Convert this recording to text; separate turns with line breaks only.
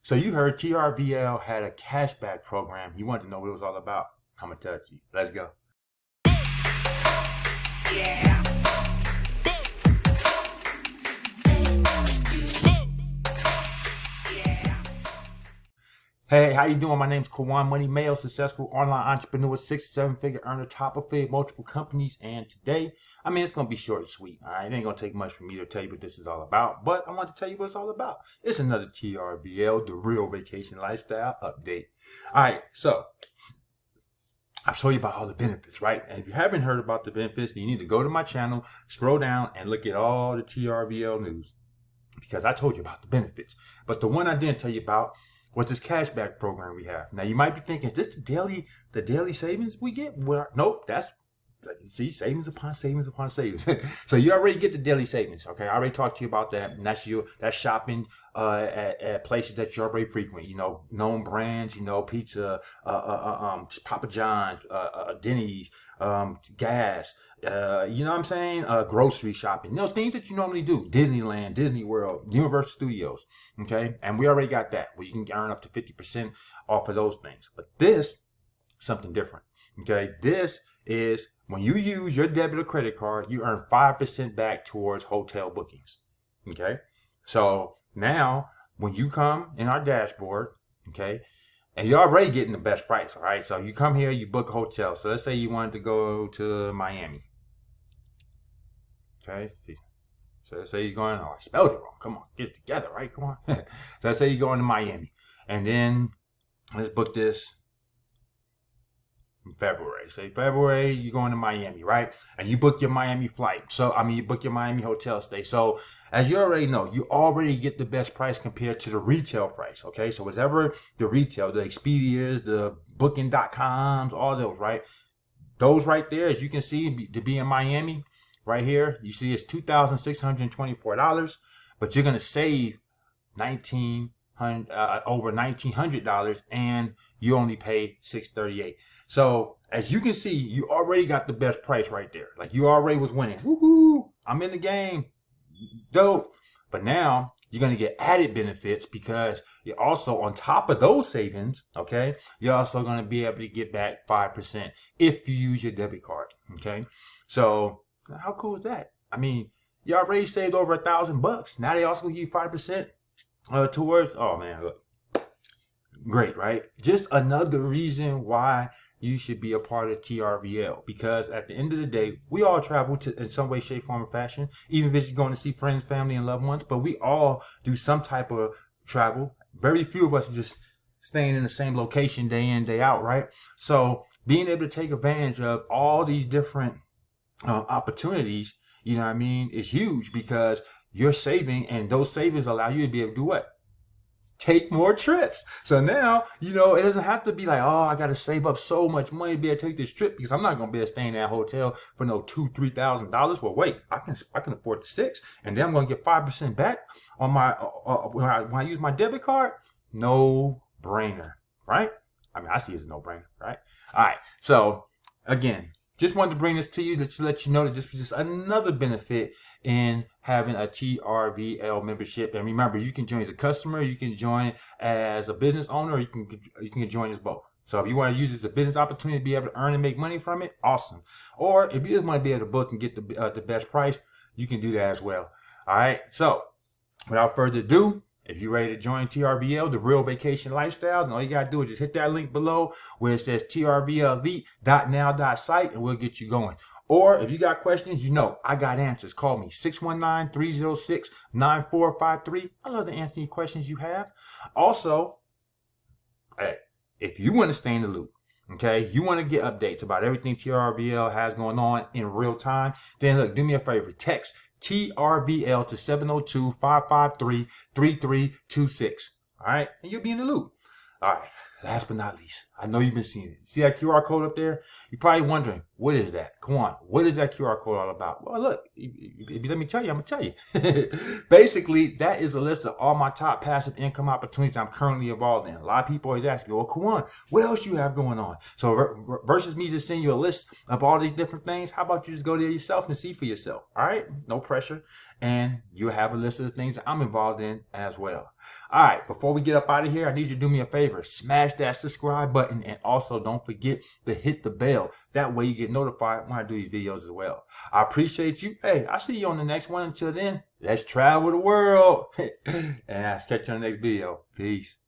So you heard TRVL had a cashback program. You wanted to know what it was all about. I'm going to tell it to you. Let's go. Yeah. Hey, how you doing? My name's Kawan Money Mayo, successful online entrepreneur, 6 or 7 figure earner, top of multiple companies. And today, it's going to be short and sweet. All right, it ain't going to take much for me to tell you what this is all about, but I want to tell you what it's all about. It's another TRVL, the real vacation lifestyle update. All right, so I'll show you about all the benefits, right? And if you haven't heard about the benefits, you need to go to my channel, scroll down, and look at all the TRVL news because I told you about the benefits. But the one I didn't tell you about was this cashback program we have. Now you might be thinking, is this the daily savings we get? Well, nope, see, savings upon savings upon savings. So you already get the daily savings. Okay, I already talked to you about that. And that's shopping at places that you already frequent. Known brands. Pizza, Papa John's, Denny's, gas. You know what I'm saying? Grocery shopping. Things that you normally do. Disneyland, Disney World, Universal Studios. Okay, and we already got that. Where you can earn up to 50% off of those things. But this, something different. Okay, this is when you use your debit or credit card, you earn 5% back towards hotel bookings. Okay, so now when you come in our dashboard, okay, and you're already getting the best price. All right, so you come here, you book a hotel. So let's say you wanted to go to Miami. Okay, so let's say he's going. Oh, I spelled it wrong. Come on, get it together, right? Come on. So let's say you're going to Miami, and then let's book this. February. Say February, you're going to Miami, right? And you book your Miami flight. You book your Miami hotel stay. So as you already know, you already get the best price compared to the retail price. Okay. So whatever the retail, the Expedias, the booking.coms, all those, right? Those right there, as you can see, to be in Miami right here, you see it's $2,624, but you're going to save over $1,900 and you only pay $638. So as you can see, you already got the best price right there. Like you already was winning. Woohoo! I'm in the game. Dope. But now you're going to get added benefits because you're also on top of those savings. Okay. You're also going to be able to get back 5% if you use your debit card. Okay. So how cool is that? You already saved over $1,000. Now they also give you 5%. Towards, oh man, look, great, right? Just another reason why you should be a part of TRVL, because at the end of the day, we all travel in some way, shape, form, or fashion, even if it's going to see friends, family, and loved ones, but we all do some type of travel. Very few of us are just staying in the same location day in, day out, right? So being able to take advantage of all these different opportunities, is huge because you're saving, and those savings allow you to be able to do what? Take more trips. So now, it doesn't have to be like, oh, I got to save up so much money to be able to take this trip because I'm not going to be able to stay in that hotel for no $2,000-$3,000. Well, wait, I can afford the $6,000, and then I'm going to get 5% back on my when I use my debit card. No brainer, right? I see it as a no brainer, right? All right. So again, just wanted to bring this to you to let you know that this was just another benefit in having a TRVL membership. And remember, you can join as a customer, you can join as a business owner, or you can join as both. So if you want to use it as a business opportunity to be able to earn and make money from it, awesome. Or if you just want to be able to book and get the best price, you can do that as well. All right. So without further ado, if you're ready to join TRVL, the real vacation lifestyle, then all you got to do is just hit that link below where it says TRVLelite.now.site and we'll get you going. Or if you got questions, I got answers. Call me 619-306-9453. I love to answer any questions you have. Also, hey, if you want to stay in the loop, okay, you want to get updates about everything TRVL has going on in real time, then look, do me a favor, text TRVL to 702-553-3326. All right, and you'll be in the loop. All right, last but not least, I know you've been seeing it. See that QR code up there? You're probably wondering, what is that? Come on, what is that QR code all about? Well, look, if you let me tell you, I'm going to tell you. Basically, that is a list of all my top passive income opportunities I'm currently involved in. A lot of people always ask me, well, come on, what else you have going on? So versus me just sending you a list of all these different things, how about you just go there yourself and see for yourself? All right, no pressure. And you have a list of the things that I'm involved in as well. All right, before we get up out of here, I need you to do me a favor. Smash that subscribe button, and also don't forget to hit the bell. That way you get notified when I do these videos as well. I appreciate you. Hey, I'll see you on the next one. Until then, let's travel the world. And I'll catch you on the next video. Peace.